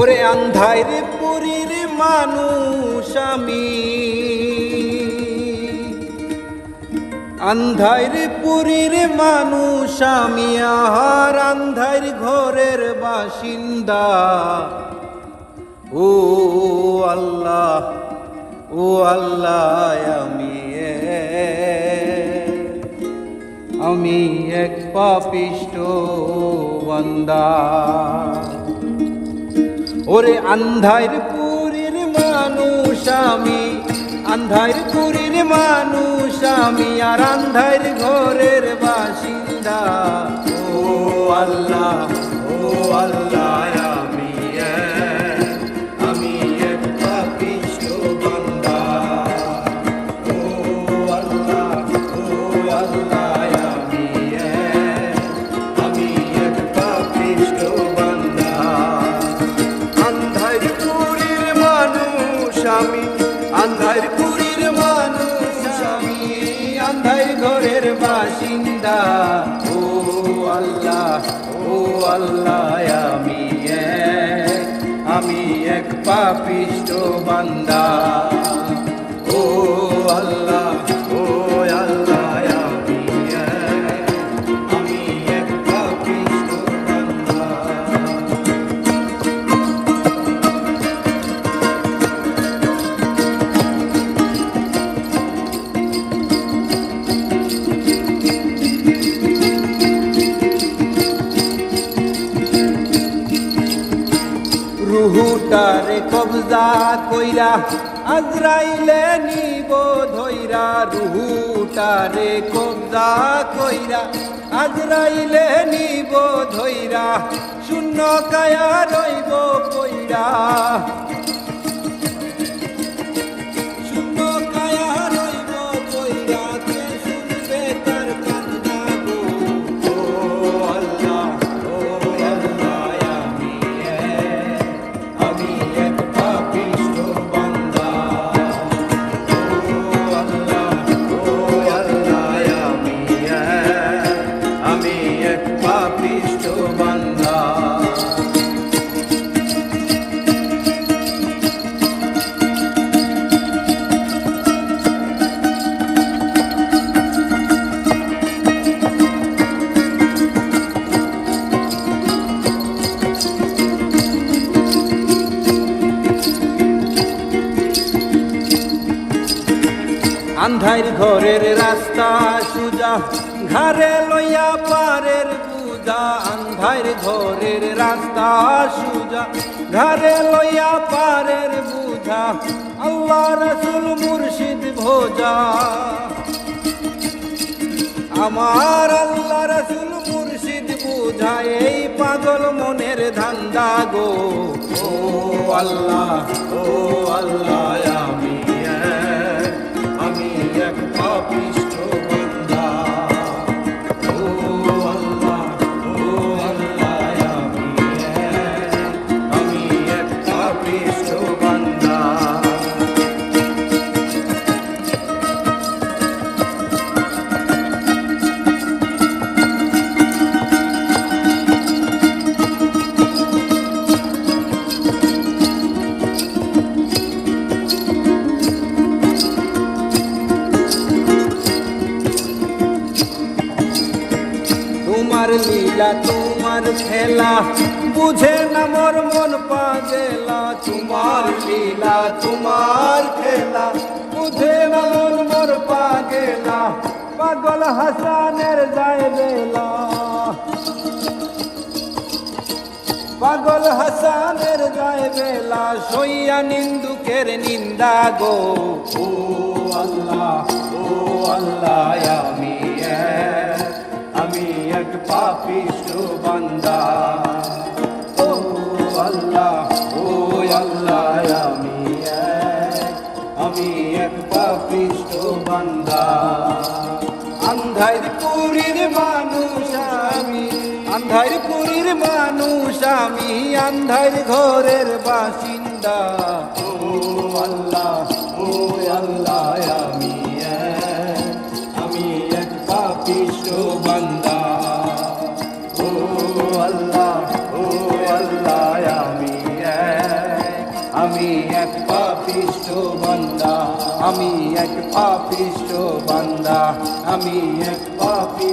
ওরে আন্ধাইর পুরীর মানুষ আমি, আন্ধাইর পুরীর মানুষ আমি, আর আন্ধাইর ঘরের বাসিন্দা। ও আল্লাহ, ও আল্লাহ, আমি এক পাপিষ্ঠ বান্দা। ওরে আন্ধাইর পুরীর মানুষ আমি, আন্ধাইর পুরীর মানুষ আমি, আর আন্ধাইর ঘরের বাসিন্দা। ও আল্লাহ, ও আল্লাহ, আমি এক পাপিষ্ঠ বান্দা। ও আল্লাহ, ও আল্লাহ, আমি এক পাপিষ্ঠ বান্দা। আন্ধাইর পুরীর মানুষ আমি, আন্ধাইর পুরীর মানুষ আমি, আন্ধাইর ঘরের বাসিন্দা। ও আল্লাহ, ও আল্লাহ, আমি এক পাপিষ্ঠ বান্দা। ও আল্লাহ, ও আল্লাহ, আমি এক পাপিষ্ঠ বান্দা। রুহুটারে কবজা কইরা আজরাইলে নিব ধইরা, রুহুটারে কবজা কইরা আজরাইলে নিব ধইরা, শূন্য কায়া রইব কইরা, শূন্য কায়া রইব কইরা, কে শুনবে তার কান্না গো। ও আল্লাহ, ও আল্লাহ, আমি এক পাপিষ্ঠ বান্দা। ও আল্লাহ, ও আল্লাহ, আমি এক পাপিষ্ঠ বান্দা। আন্ধাইর ঘরের রাস্তা সুজা, ঘরে লইয়া পারের বুঝা, আন্ধাইর ঘরের রাস্তা সুজা, ঘরে লইয়া পারের বুঝা, আল্লাহ রাসূল মুর্শিদ ভোজা, আমার আল্লাহ রাসূল মুর্শিদ বুঝা, এই পাগল মনের ধান্দা গো। ও আল্লাহ, ও আল্লাহ, আমি এক পাপিষ্ঠ বান্দা। ও আল্লাহ, ও আল্লাহ, আমি এক পাপিষ্ঠ বান্দা। তোমার লীলা, তোমার খেলা, বুঝে না মোর মন পাগেলা। তোমার লীলা, তোমার খেলা, বুঝে না মন মোর পাগেলা, পাগল হাসানের যায় বেলা, পাগল হাসানের যায় বেলা, সইয়া নিন্দুকের নিন্দা গো। ও আল্লাহ, ও আল্লাহ, আমি এক পাপিষ্ঠ বান্দা। ও আল্লাহ, ও আল্লাহ, আমি এক পাপিষ্ঠ বান্দা। আন্ধাইর পুরীর মানুষ আমি, আন্ধাইর পুরীর মানুষ আমি, আন্ধাইর ঘরের বাসিন্দা। ও আল্লাহ, ও আল্লাহ, আমি এক পাপিষ্ঠ বান্দা। ও আল্লাহ, ও আল্লাহ, আমি আমি এক পাপিষ্ঠ বান্দা, আমি এক পাপিষ্ঠ বান্দা, আমি এক পাপি